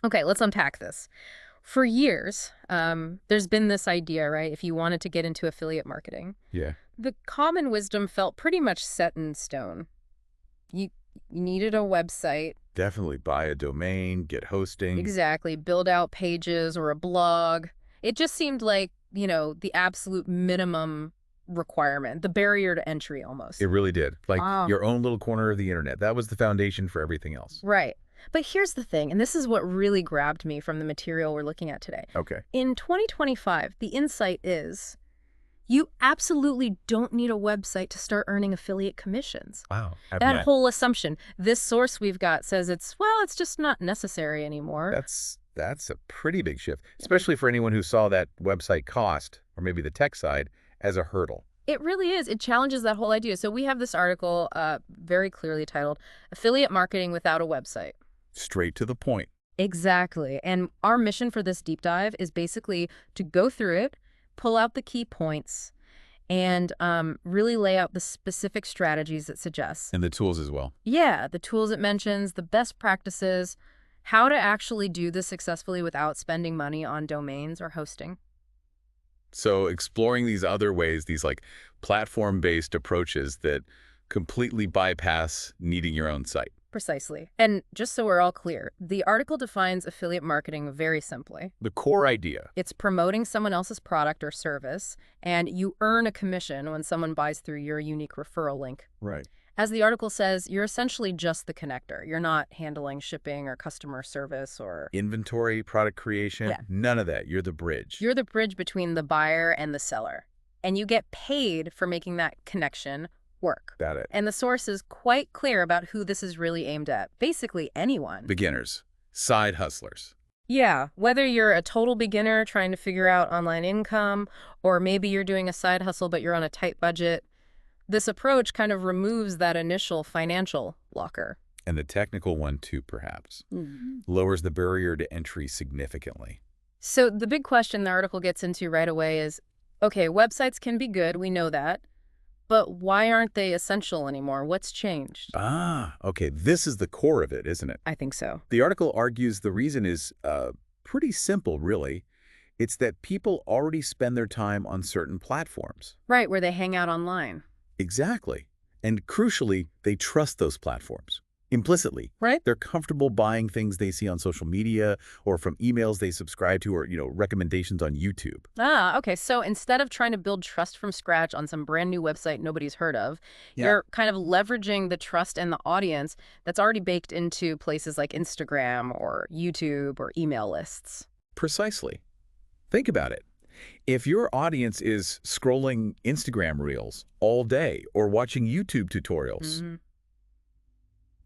Okay, let's unpack this. For years, there's been this idea, right? If you wanted to get into affiliate marketing, Yeah, the common wisdom felt pretty much set in stone. You, you needed a website, definitely buy a domain, get hosting. exactly, build out pages or a blog. It just seemed like, the absolute minimum requirement, the barrier to entry It almost. really did. Like Ah. your own little corner of the internet. That was the foundation for everything else. Right. But here's the thing, and this is what really grabbed me from the material we're looking at today. Okay. In 2025, the insight is you absolutely don't need a website to start earning affiliate commissions. Wow. That whole assumption, this source we've got says it's just not necessary anymore. That's a pretty big shift, especially for anyone who saw that website cost, or maybe the tech side, as a hurdle. It really is. It challenges that whole idea. So we have this article very clearly titled Affiliate Marketing Without a Website. Straight to the point. Exactly. And our mission for this deep dive is basically to go through it, pull out the key points, and really lay out the specific strategies it suggests. And the tools as well. Yeah, the tools it mentions, the best practices, how to actually do this successfully without spending money on domains or hosting. So exploring these other ways, these like platform-based approaches that completely bypass needing your own site. Precisely. And just so we're all clear, the article defines affiliate marketing very simply. The core idea. It's promoting someone else's product or service, and you earn a commission when someone buys through your unique referral link. Right. As the article says, you're essentially just the connector. You're not handling shipping or customer service or... Inventory, product creation, Yeah. none of that. You're the bridge. You're the bridge between the buyer and the seller. And you get paid for making that connection work. Got it. And the source is quite clear about who this is really aimed at. Basically, anyone. Beginners, side hustlers. Yeah, whether you're a total beginner trying to figure out online income, or maybe you're doing a side hustle but you're on a tight budget, this approach kind of removes that initial financial blocker. And the technical one too, perhaps. Mhm. Lowers the barrier to entry significantly. So the big question the article gets into right away is, okay, websites can be good, we know that, but why aren't they essential anymore? What's changed? Ah, okay. This is the core of it, isn't it? I think so. The article argues the reason is pretty simple, really. It's that people already spend their time on certain platforms. Right, where they hang out online. Exactly. And crucially, they trust those platforms. Implicitly. Right? They're comfortable buying things they see on social media or from emails they subscribe to or, recommendations on YouTube. Ah, okay. So instead of trying to build trust from scratch on some brand new website nobody's heard of, Yeah. you're kind of leveraging the trust and the audience that's already baked into places like Instagram or YouTube or email lists. Precisely. Think about it. If your audience is scrolling Instagram reels all day or watching YouTube tutorials, Hmm.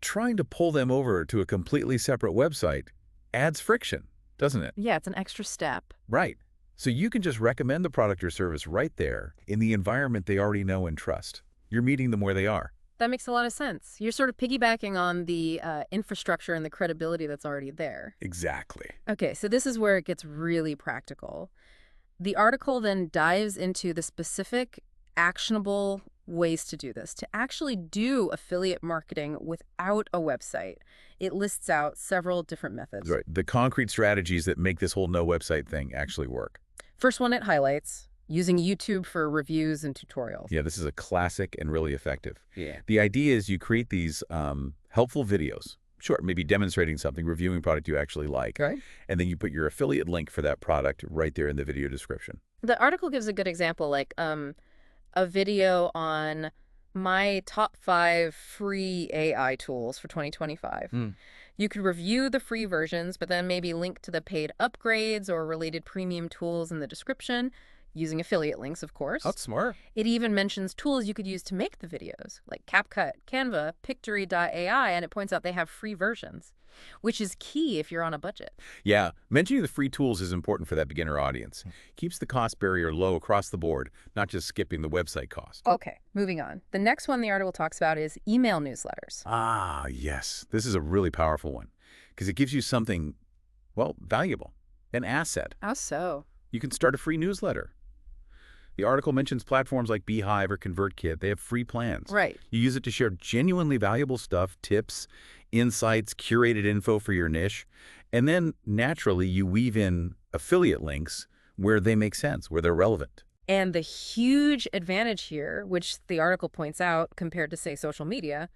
trying to pull them over to a completely separate website adds friction, doesn't it? Yeah, it's an extra step. Right. So you can just recommend the product or service right there in the environment they already know and trust. You're meeting them where they are. That makes a lot of sense. You're sort of piggybacking on the infrastructure and the credibility that's already there. Exactly. Okay, so this is where it gets really practical. The article then dives into the specific, actionable ways to do this, to actually do affiliate marketing without a website. It lists out several different methods. Right. The concrete strategies that make this whole no website thing actually work. First one it highlights, using YouTube for reviews and tutorials. Yeah, this is a classic and really effective. Yeah. The idea is you create these helpful videos. Sure, maybe demonstrating something, reviewing product you actually like. Okay. And then you put your affiliate link for that product right there in the video description. The article gives a good example, like a video on my top 5 free AI tools for 2025. Hmm. You could review the free versions, but then maybe link to the paid upgrades or related premium tools in the description, using affiliate links, of course. That's smart. It even mentions tools you could use to make the videos, like CapCut, Canva, Pictory.ai, and it points out they have free versions, which is key if you're on a budget. Yeah, mentioning the free tools is important for that beginner audience. Keeps the cost barrier low across the board, not just skipping the website cost. Okay, moving on. The next one the article talks about is email newsletters. Ah, yes. This is a really powerful one because it gives you something, well, valuable, an asset. How so? You can start a free newsletter. The article mentions platforms like Beehive or ConvertKit. They have free plans. Right. You use it to share genuinely valuable stuff, tips, insights, curated info for your niche, And then, naturally, you weave in affiliate links where they make sense, where they're relevant. And the huge advantage here, which the article points out compared to, say, social media,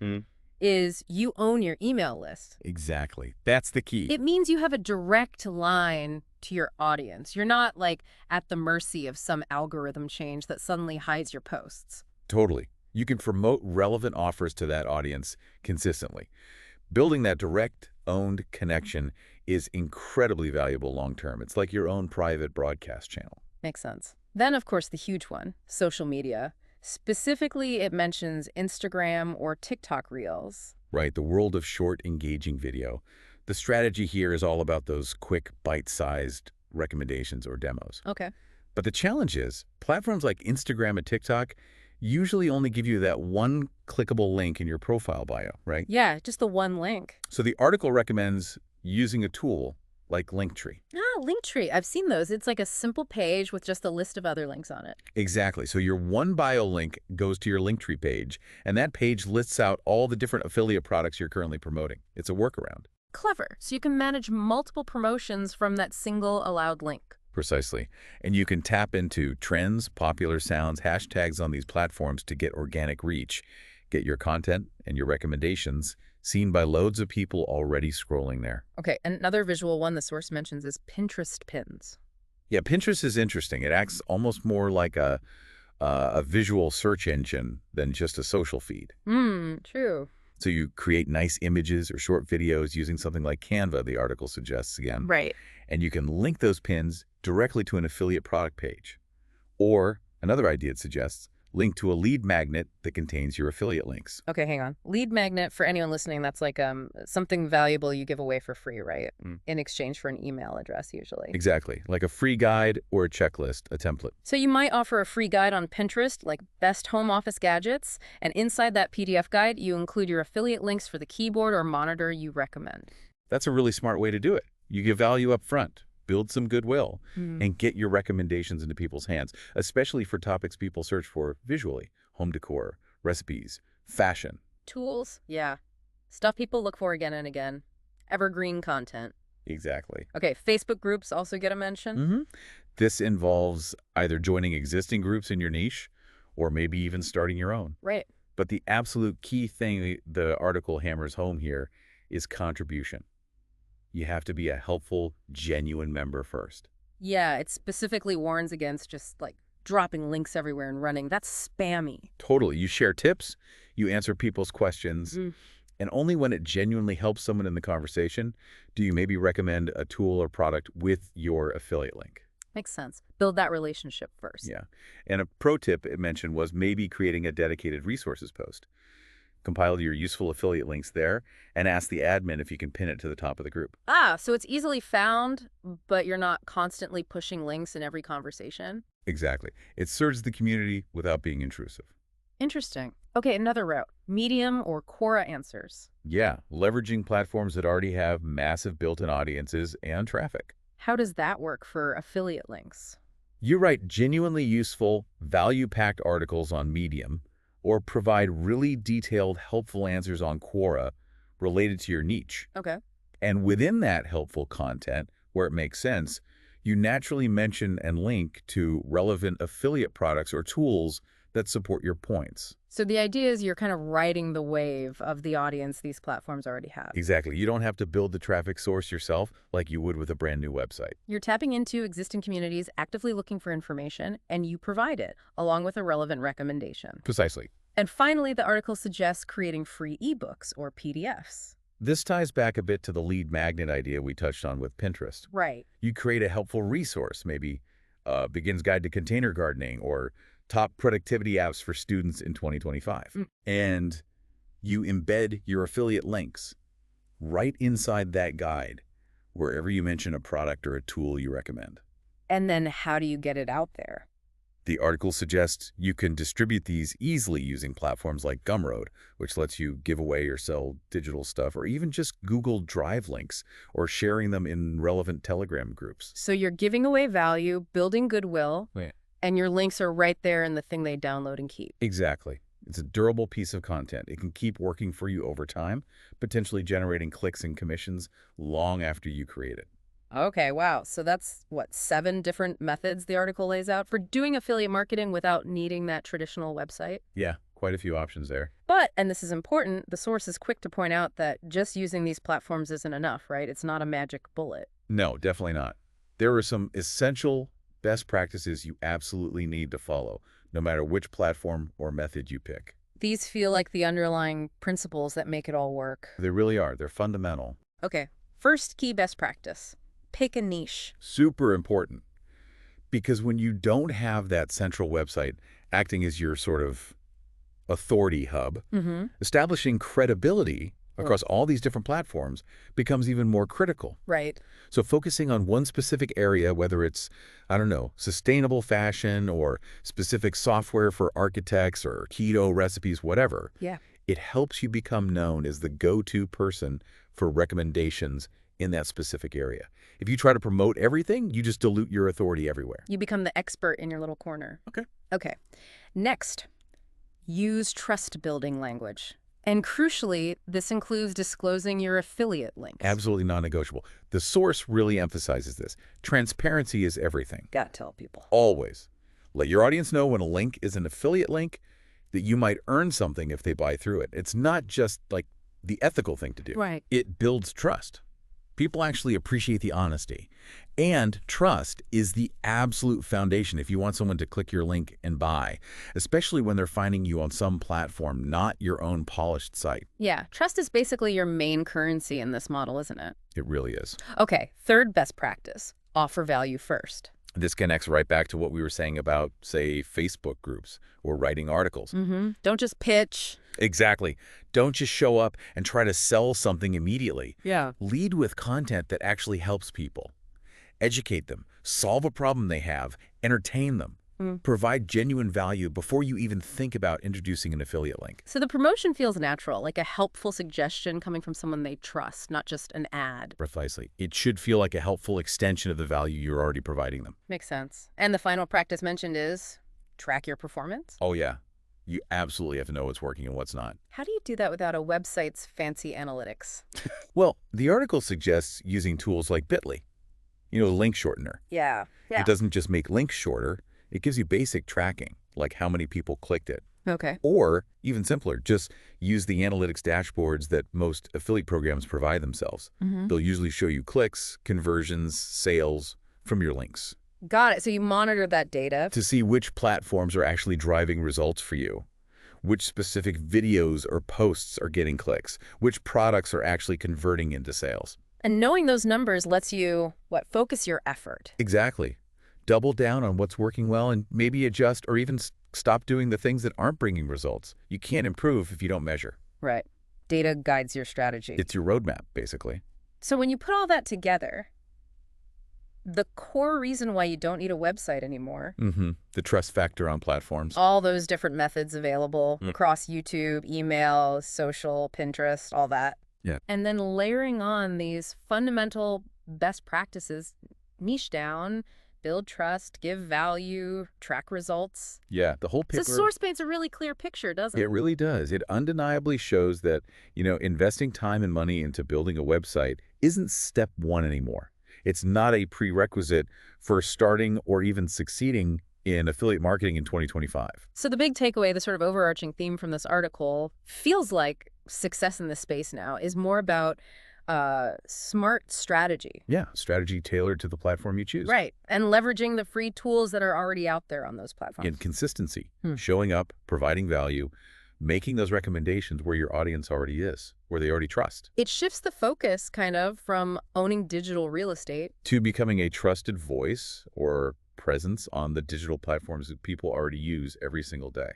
is you own your email list. Exactly. That's the key. It means you have a direct line to your audience. You're not, like, at the mercy of some algorithm change that suddenly hides your posts. Totally. You can promote relevant offers to that audience consistently. Building that direct, owned connection is incredibly valuable long-term. It's like your own private broadcast channel. Makes sense. Then, of course, the huge one, social media. Specifically, it mentions Instagram or TikTok Reels. Right, the world of short, engaging video. The strategy here is all about those quick, bite-sized recommendations or demos. Okay. But the challenge is, platforms like Instagram and TikTok usually only give you that one clickable link in your profile bio, right? Yeah, just the one link. So the article recommends using a tool like Linktree. Ah, Linktree. I've seen those. It's like a simple page with just a list of other links on it. Exactly. So your one bio link goes to your Linktree page, and that page lists out all the different affiliate products you're currently promoting. It's a workaround. Clever. So you can manage multiple promotions from that single allowed link. Precisely. And you can tap into trends, popular sounds, hashtags on these platforms to get organic reach. Get your content and your recommendations seen by loads of people already scrolling there. Okay, another visual one the source mentions is Pinterest pins. Yeah, Pinterest is interesting. It acts almost more like a visual search engine than just a social feed. True. So you create nice images or short videos using something like Canva, the article suggests again. Right. And you can link those pins directly to an affiliate product page. Or, another idea it suggests, link to a lead magnet that contains your affiliate links. Okay, hang on. Lead magnet, for anyone listening, that's like something valuable you give away for free, right? In exchange for an email address, usually. Exactly, like a free guide or a checklist, a template. So you might offer a free guide on Pinterest, like best home office gadgets, and inside that PDF guide, you include your affiliate links for the keyboard or monitor you recommend. That's a really smart way to do it. You give value up front, build some goodwill, and get your recommendations into people's hands, especially for topics people search for visually: home decor, recipes, fashion. Tools, yeah. Stuff people look for again and again. Evergreen content. Exactly. Okay, Facebook groups also get a mention. This involves either joining existing groups in your niche or maybe even starting your own. Right. But the absolute key thing the article hammers home here is contribution. You have to be a helpful, genuine member first. Yeah, it specifically warns against just like dropping links everywhere and running. That's spammy. Totally. You share tips, you answer people's questions, and only when it genuinely helps someone in the conversation do you maybe recommend a tool or product with your affiliate link. Makes sense. Build that relationship first. Yeah. And a pro tip it mentioned was maybe creating a dedicated resources post. Compile your useful affiliate links there and ask the admin if you can pin it to the top of the group. Ah, so it's easily found, but you're not constantly pushing links in every conversation? Exactly. It serves the community without being intrusive. Interesting. Okay, another route. Medium or Quora answers. Yeah, leveraging platforms that already have massive built-in audiences and traffic. How does that work for affiliate links? You write genuinely useful, value-packed articles on Medium or provide really detailed, helpful answers on Quora related to your niche. Okay. And within that helpful content, where it makes sense, you naturally mention and link to relevant affiliate products or tools that support your points. So the idea is you're kind of riding the wave of the audience these platforms already have. Exactly. You don't have to build the traffic source yourself like you would with a brand new website. You're tapping into existing communities actively looking for information, and you provide it, along with a relevant recommendation. Precisely. And finally, the article suggests creating free ebooks or PDFs. This ties back a bit to the lead magnet idea we touched on with Pinterest. Right. You create a helpful resource, maybe Beginner's Guide to Container Gardening or Top Productivity Apps for Students in 2025. And you embed your affiliate links right inside that guide, wherever you mention a product or a tool you recommend. And then how do you get it out there? The article suggests you can distribute these easily using platforms like Gumroad, which lets you give away or sell digital stuff, or even just Google Drive links or sharing them in relevant Telegram groups. So you're giving away value, building goodwill, Yeah. and your links are right there in the thing they download and keep. Exactly. It's a durable piece of content. It can keep working for you over time, potentially generating clicks and commissions long after you create it. Okay, wow. So that's, what, 7 different methods the article lays out for doing affiliate marketing without needing that traditional website? Yeah, quite a few options there. But, and this is important, the source is quick to point out that just using these platforms isn't enough, right? It's not a magic bullet. No, definitely not. There are some essential best practices you absolutely need to follow, no matter which platform or method you pick. These feel like the underlying principles that make it all work. They really are. They're fundamental. Okay, first key best practice. Pick a niche. Super important. Because when you don't have that central website acting as your sort of authority hub, establishing credibility across all these different platforms becomes even more critical. Right. So focusing on one specific area, whether it's, I don't know, sustainable fashion or specific software for architects or keto recipes, whatever, Yeah. it helps you become known as the go-to person for recommendations in that specific area. If you try to promote everything, you just dilute your authority everywhere. You become the expert in your little corner. Okay. Next, use trust-building language. And crucially, this includes disclosing your affiliate links. Absolutely non-negotiable. The source really emphasizes this. Transparency is everything. Gotta tell people. Always. Let your audience know when a link is an affiliate link, that you might earn something if they buy through it. It's not just like the ethical thing to do. Right. It builds trust. People actually appreciate the honesty. And trust is the absolute foundation if you want someone to click your link and buy, especially when they're finding you on some platform, not your own polished site. Yeah, trust is basically your main currency in this model, isn't it? It really is. Okay, third best practice. Offer value first. This connects right back to what we were saying about, say, Facebook groups or writing articles. Don't just pitch. Exactly. Don't just show up and try to sell something immediately. Yeah. Lead with content that actually helps people. Educate them, solve a problem they have, entertain them. Provide genuine value before you even think about introducing an affiliate link. So the promotion feels natural, like a helpful suggestion coming from someone they trust, not just an ad. Precisely. It should feel like a helpful extension of the value you're already providing them. Makes sense. And the final practice mentioned is track your performance. Oh, yeah. You absolutely have to know what's working and what's not. How do you do that without a website's fancy analytics? Well, the article suggests using tools like Bitly, the link shortener. Yeah. It doesn't just make links shorter, it gives you basic tracking, like how many people clicked it. Okay. Or, even simpler, just use the analytics dashboards that most affiliate programs provide themselves. They'll usually show you clicks, conversions, sales from your links. Got it. So you monitor that data To see which platforms are actually driving results for you, which specific videos or posts are getting clicks, which products are actually converting into sales. And knowing those numbers lets you, focus your effort. Exactly. Double down on what's working well and maybe adjust or even stop doing the things that aren't bringing results. You can't improve if you don't measure. Right. Data guides your strategy. It's your roadmap, basically. So when you put all that together, the core reason why you don't need a website anymore, The trust factor on platforms. all those different methods available across YouTube, email, social, Pinterest, all that. Yeah. And then layering on these fundamental best practices, niche down, build trust, give value, track results. Yeah, the whole So paper. source paints a really clear picture, doesn't it? It really does. It undeniably shows that, investing time and money into building a website isn't step one anymore. It's not a prerequisite for starting or even succeeding in affiliate marketing in 2025. So the big takeaway, the sort of overarching theme from this article, feels like success in this space now is more about smart strategy. Yeah, strategy tailored to the platform you choose. Right. And leveraging the free tools that are already out there on those platforms. And consistency, showing up, providing value, making those recommendations where your audience already is, where they already trust. It shifts the focus kind of from owning digital real estate To becoming a trusted voice or presence on the digital platforms that people already use every single day.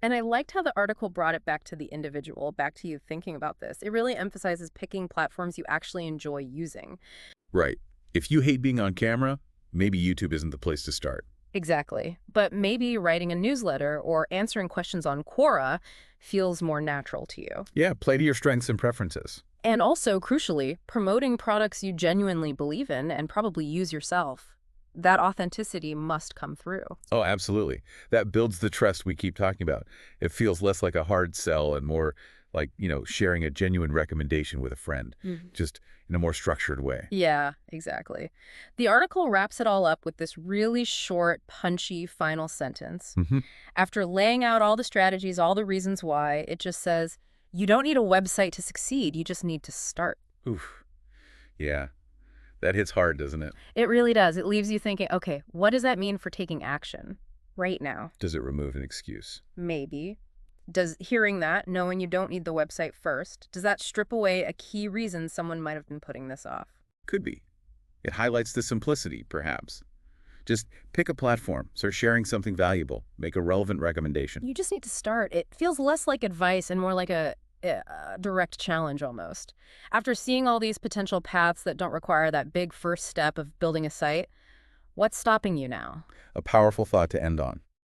And I liked how the article brought it back to the individual, back to you thinking about this. It really emphasizes picking platforms you actually enjoy using. Right. If you hate being on camera, maybe YouTube isn't the place to start. Exactly. But maybe writing a newsletter or answering questions on Quora feels more natural to you. Yeah, play to your strengths and preferences. And also, crucially, promoting products you genuinely believe in and probably use yourself. that authenticity must come through. Oh, absolutely. That builds the trust we keep talking about. It feels less like a hard sell and more like, sharing a genuine recommendation with a friend, just in a more structured way. Yeah, exactly. The article wraps it all up with this really short, punchy final sentence. Hmm. After laying out all the strategies, all the reasons why, it just says, you don't need a website to succeed, you just need to start. Oof. Yeah, that hits hard, doesn't it? It really does. It leaves you thinking, okay, what does that mean for taking action right now? Does it remove an excuse? Maybe. Does hearing that, knowing you don't need the website first, does that strip away a key reason someone might have been putting this off? Could be. It highlights the simplicity, perhaps. Just pick a platform, start sharing something valuable, make a relevant recommendation. You just need to start. It feels less like advice and more like a direct challenge almost. After seeing all these potential paths that don't require that big first step of building a site, what's stopping you now? A powerful thought to end on.